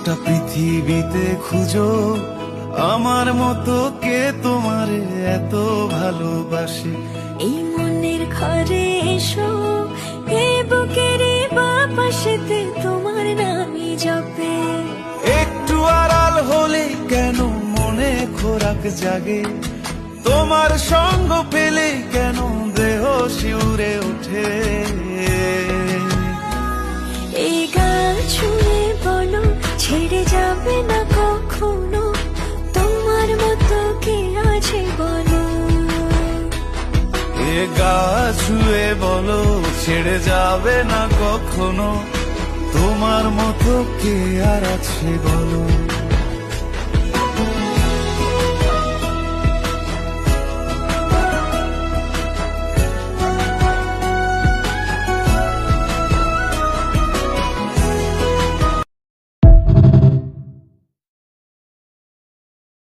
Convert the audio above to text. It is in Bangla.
গোটা পৃথিবীতে খুঁজো আমার মতো কে তোমারে এত ভালোবাসে। এই মনের ঘরে এসো, এই বুকের বাপাশেতে তোমার নামই জপে। একটু আড়াল হলে কেন মনে খোরাক জাগে, তোমার সঙ্গ পেলে কেন দেহ শিউরে ওঠে। এই গান শুনে বলো ছেড়ে যাবে না কখনো, তোমার মতো কে আছে বলো। এ গা ছুঁয়ে বলো ছেড়ে যাবে না কখনো, তোমার মতো কে আর আছে বলো।